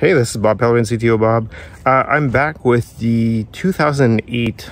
Hey, this is Bob Pellerin, CTOBOB. I'm back with the 2008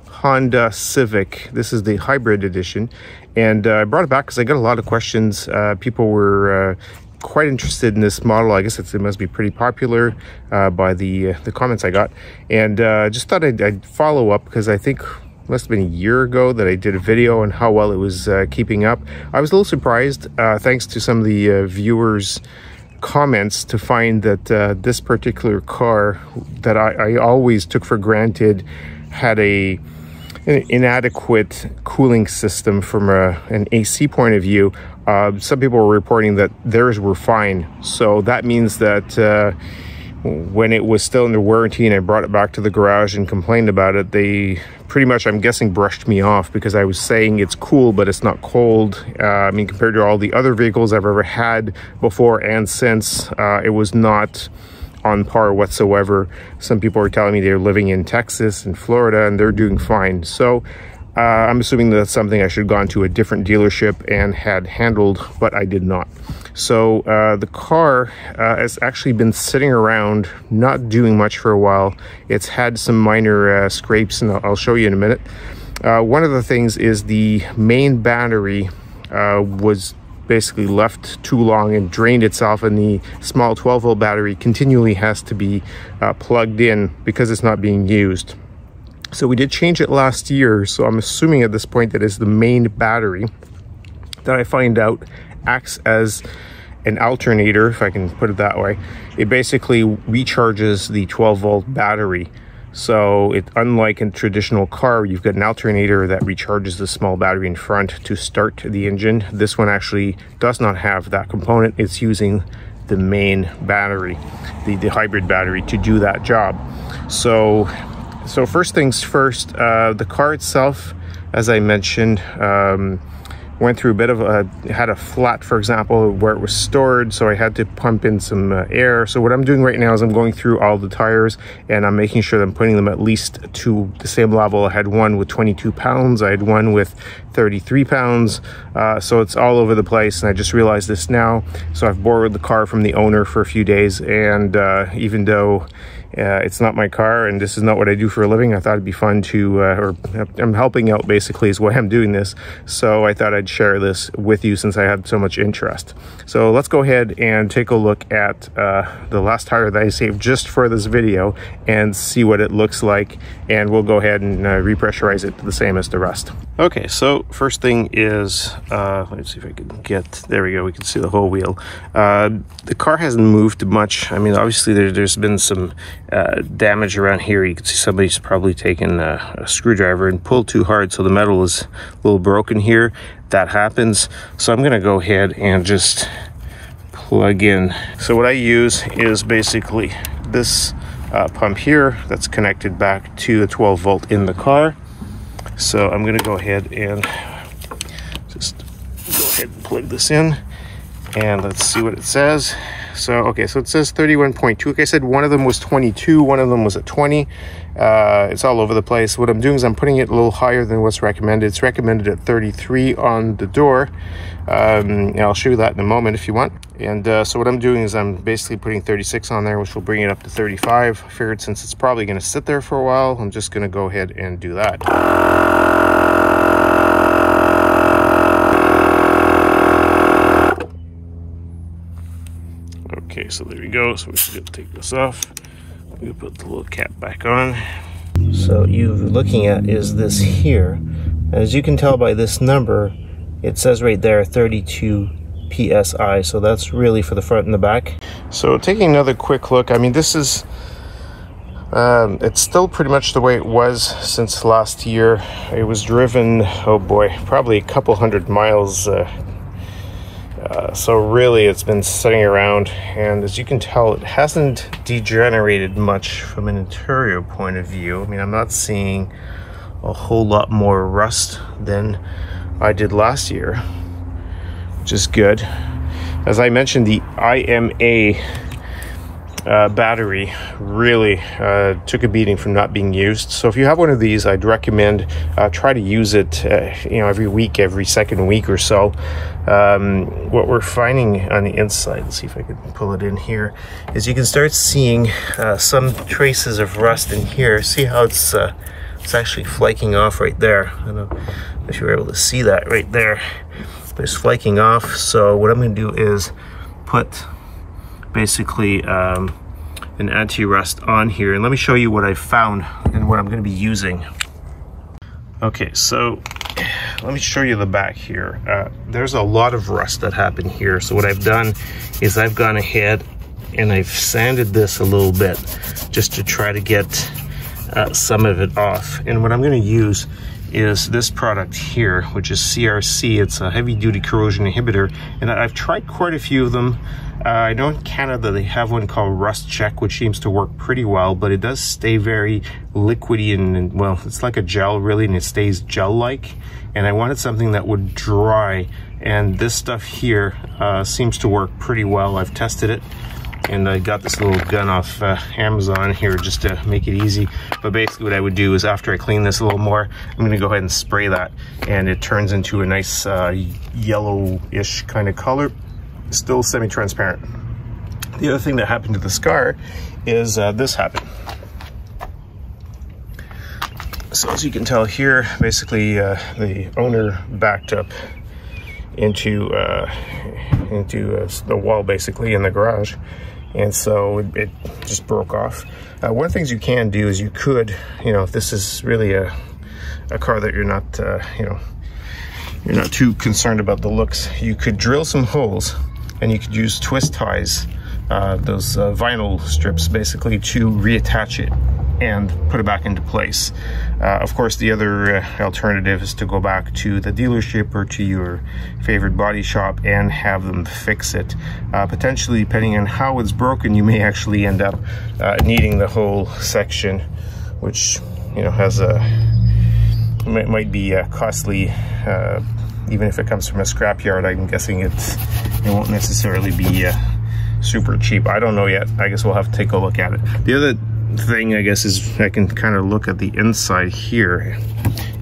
Honda Civic. This is the hybrid edition, and I brought it back because I got a lot of questions. People were quite interested in this model. I guess it must be pretty popular by the comments I got, and just thought I'd follow up because I think it must have been a year ago that I did a video on how well it was keeping up. I was a little surprised, thanks to some of the viewers' comments, to find that this particular car that I always took for granted had an inadequate cooling system from an AC point of view. Some people were reporting that theirs were fine, so that means that when it was still under warranty and I brought it back to the garage and complained about it, they pretty much, I'm guessing, brushed me off because I was saying it's cool but it's not cold. I mean, compared to all the other vehicles I've ever had before and since, it was not on par whatsoever. Some people are telling me they're living in Texas and Florida and they're doing fine. So I'm assuming that's something I should have gone to a different dealership and had handled, but I did not. So the car has actually been sitting around not doing much for a while. It's had some minor scrapes, and I'll show you in a minute. One of the things is the main battery was basically left too long and drained itself, and the small 12-volt battery continually has to be plugged in because it's not being used. So we did change it last year, so I'm assuming at this point that is the main battery that I find out acts as an alternator, if I can put it that way. It basically recharges the 12-volt battery. So unlike a traditional car, you've got an alternator that recharges the small battery in front to start the engine. This one actually does not have that component. It's using the main battery, the hybrid battery, to do that job. So first things first, the car itself, as I mentioned, went through a bit of had a flat, for example, where it was stored, so I had to pump in some air. So what I'm doing right now is I'm going through all the tires and I'm making sure that I'm putting them at least to the same level. I had one with 22 pounds, I had one with 33 pounds, so it's all over the place, and I just realized this now. So I've borrowed the car from the owner for a few days, and even though it's not my car and this is not what I do for a living, I thought it'd be fun to, or I'm helping out basically is why I'm doing this. So I thought I'd share this with you since I had so much interest. So let's go ahead and take a look at the last tire that I saved just for this video and see what it looks like. And we'll go ahead and repressurize it the same as the rest. Okay, so first thing is, let's see if I can get, there we go, we can see the whole wheel. The car hasn't moved much. I mean, obviously there's been some damage around here. You can see somebody's probably taken a screwdriver and pulled too hard, so the metal is a little broken here. That happens. So I'm gonna go ahead and just plug in. So what I use is basically this pump here that's connected back to the 12 volt in the car. So I'm gonna go ahead and just plug this in, and let's see what it says. So, okay, so it says 31.2. Like I said, one of them was 22, one of them was at 20. It's all over the place. What I'm doing is I'm putting it a little higher than what's recommended. It's recommended at 33 on the door. And I'll show you that in a moment if you want. And so what I'm doing is I'm basically putting 36 on there, which will bring it up to 35. I figured since it's probably going to sit there for a while, I'm just going to go ahead and do that. Okay, so there we go. So we're just going to take this off. I'm going to put the little cap back on. So you're looking at is this here. As you can tell by this number, it says right there 32 PSI. So that's really for the front and the back. So taking another quick look, I mean, this is, it's still pretty much the way it was since last year. It was driven, oh boy, probably a couple hundred miles. So really it's been sitting around, and as you can tell, it hasn't degenerated much from an interior point of view. I mean, I'm not seeing a whole lot more rust than I did last year, which is good. As I mentioned, the IMA battery really took a beating from not being used. So if you have one of these, I'd recommend try to use it every week, every second week or so. What we're finding on the inside, let's see if I can pull it in here, is you can start seeing some traces of rust in here. See how it's actually flaking off right there. I don't know if you're able to see that right there, but it's flaking off. So what I'm going to do is put basically an anti-rust on here, and let me show you what I found and what I'm going to be using. Okay, so let me show you the back here. There's a lot of rust that happened here. So what I've done is I've gone ahead and I've sanded this a little bit just to try to get some of it off. And what I'm going to use is this product here, which is CRC. It's a heavy duty corrosion inhibitor, and I've tried quite a few of them. I know in Canada they have one called Rust Check, which seems to work pretty well, but it does stay very liquidy and well, it's like a gel really, and it stays gel-like. And I wanted something that would dry, and this stuff here seems to work pretty well. I've tested it, and I got this little gun off Amazon here just to make it easy. But basically what I would do is after I clean this a little more, I'm going to go ahead and spray that, and it turns into a nice yellowish kind of color, still semi-transparent. The other thing that happened to this car is this happened. So as you can tell here, basically the owner backed up into the wall basically in the garage, and so it just broke off. One of the things you can do is you could, if this is really a car that you're not you're not too concerned about the looks, you could drill some holes and you could use twist ties, those vinyl strips basically, to reattach it and put it back into place. Of course, the other alternative is to go back to the dealership or to your favorite body shop and have them fix it. Potentially, depending on how it's broken, you may actually end up needing the whole section, which has might be costly. Even if it comes from a scrapyard, I'm guessing it won't necessarily be super cheap. I don't know yet. I guess we'll have to take a look at it. The other thing, I guess, is I can kind of look at the inside here,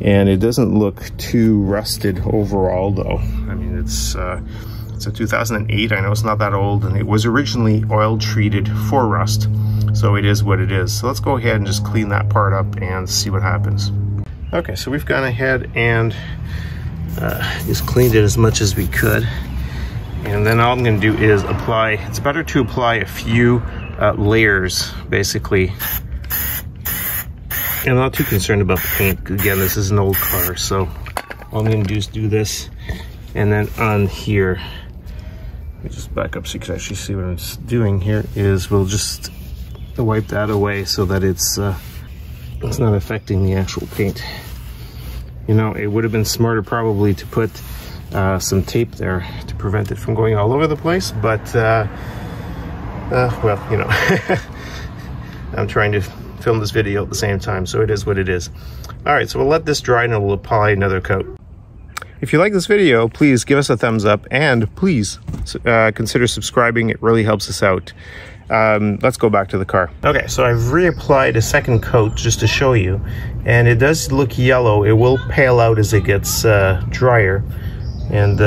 and it doesn't look too rusted overall, though. I mean, it's a 2008. I know it's not that old, and it was originally oil treated for rust, so it is what it is. So let's go ahead and just clean that part up and see what happens. Okay, so we've gone ahead and just cleaned it as much as we could, and then all I'm going to do is apply. It's better to apply a few layers basically, and I'm not too concerned about the paint. Again, this is an old car, so all I'm going to do is do this, and then on here, let me just back up so you can actually see what I'm doing here, is we'll just wipe that away so that it's not affecting the actual paint. It would have been smarter probably to put some tape there to prevent it from going all over the place, but well, I'm trying to film this video at the same time, so it is what it is. All right, so we'll let this dry and we'll apply another coat. If you like this video, please give us a thumbs up, and please consider subscribing. It really helps us out. Let's go back to the car. Okay, so I've reapplied a second coat just to show you, and it does look yellow. It will pale out as it gets drier, and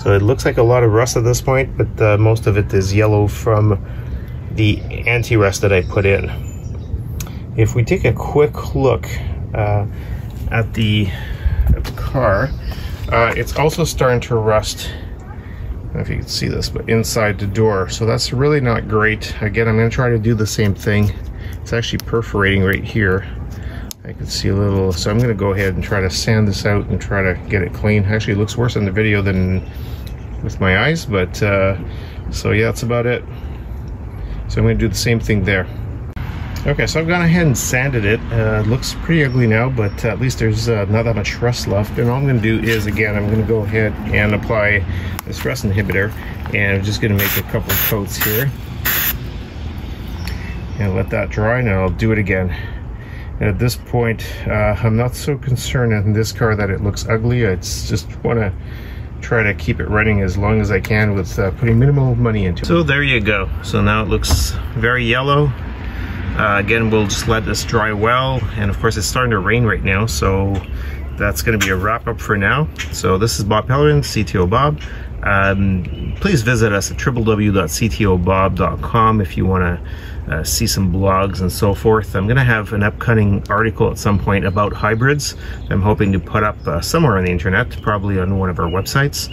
so it looks like a lot of rust at this point, but most of it is yellow from the anti-rust that I put in. If we take a quick look at the car, it's also starting to rust. I don't know if you can see this, but inside the door. So that's really not great. Again, I'm going to try to do the same thing. It's actually perforating right here. I can see a little, so I'm going to go ahead and try to sand this out and try to get it clean. Actually, it looks worse in the video than with my eyes, but so yeah, that's about it. So I'm going to do the same thing there. Okay, so I've gone ahead and sanded it. It looks pretty ugly now, but at least there's not that much rust left. And all I'm going to do is, again, I'm going to go ahead and apply this rust inhibitor, and I'm just going to make a couple of coats here and let that dry, and I'll do it again. And at this point, I'm not so concerned in this car that it looks ugly. I just want to try to keep it running as long as I can with putting minimal money into it. So there you go. So now it looks very yellow. Again, we'll just let this dry well, and of course it's starting to rain right now, so that's going to be a wrap up for now. So this is Bob Pellerin, CTOBOB. Please visit us at www.ctobob.com if you want to see some blogs and so forth. I'm going to have an upcoming article at some point about hybrids I'm hoping to put up somewhere on the internet, probably on one of our websites.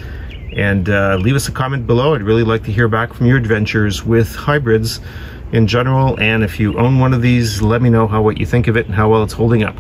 And leave us a comment below. I'd really like to hear back from your adventures with hybrids in general, and if you own one of these, let me know what you think of it and how well it's holding up.